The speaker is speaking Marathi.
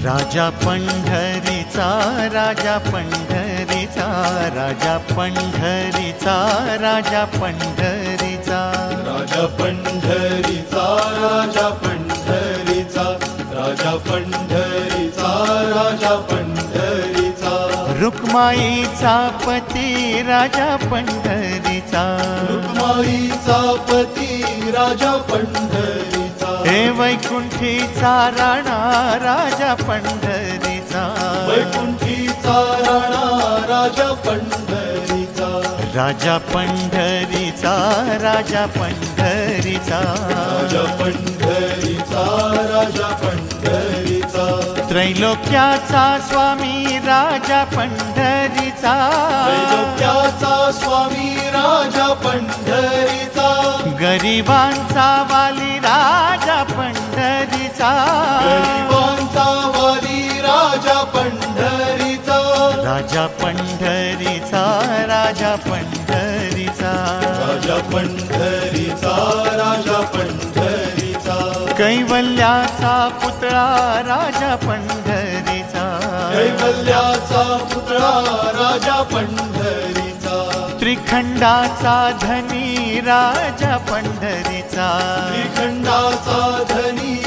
राजा पंढरीचा राजा पंढरीचा राजा पंढरीचा राजा पंढरीचा राजा पंढरीचा राजा पंढरीचा राजा पंढरीचा राजा पंढरीचा रुक्माईचा पती राजा पंढरीचा रुक्माईचा पती राजा पंढरीचा हे वैकुंठीचा राणा राजा पंढरीचा वैकुंठीचा राणा राजा पंढरीचा राजा पंढरीचा राजा पंढरीचा राजा पंढरीचा राजा पंढरीचा त्रैलोक्याचा स्वामी राजा पंढरीचा त्रैलोक्याचा स्वामी राजा पंढरीचा गरिबांचा वाली राजा पंढरीचा गरिबांचा वाली राजा पंढरीचा राजा पंढरीचा राजा पंढरीचा राजा पंढरीचा राजा पंढरीचा कैवल्याचा पुतळा राजा पंढरीचा कैवल्याचा पुतळा राजा पंढरीचा त्रिखंडाचा धनी राजा पंढरीचा त्रिखंडाचा धनी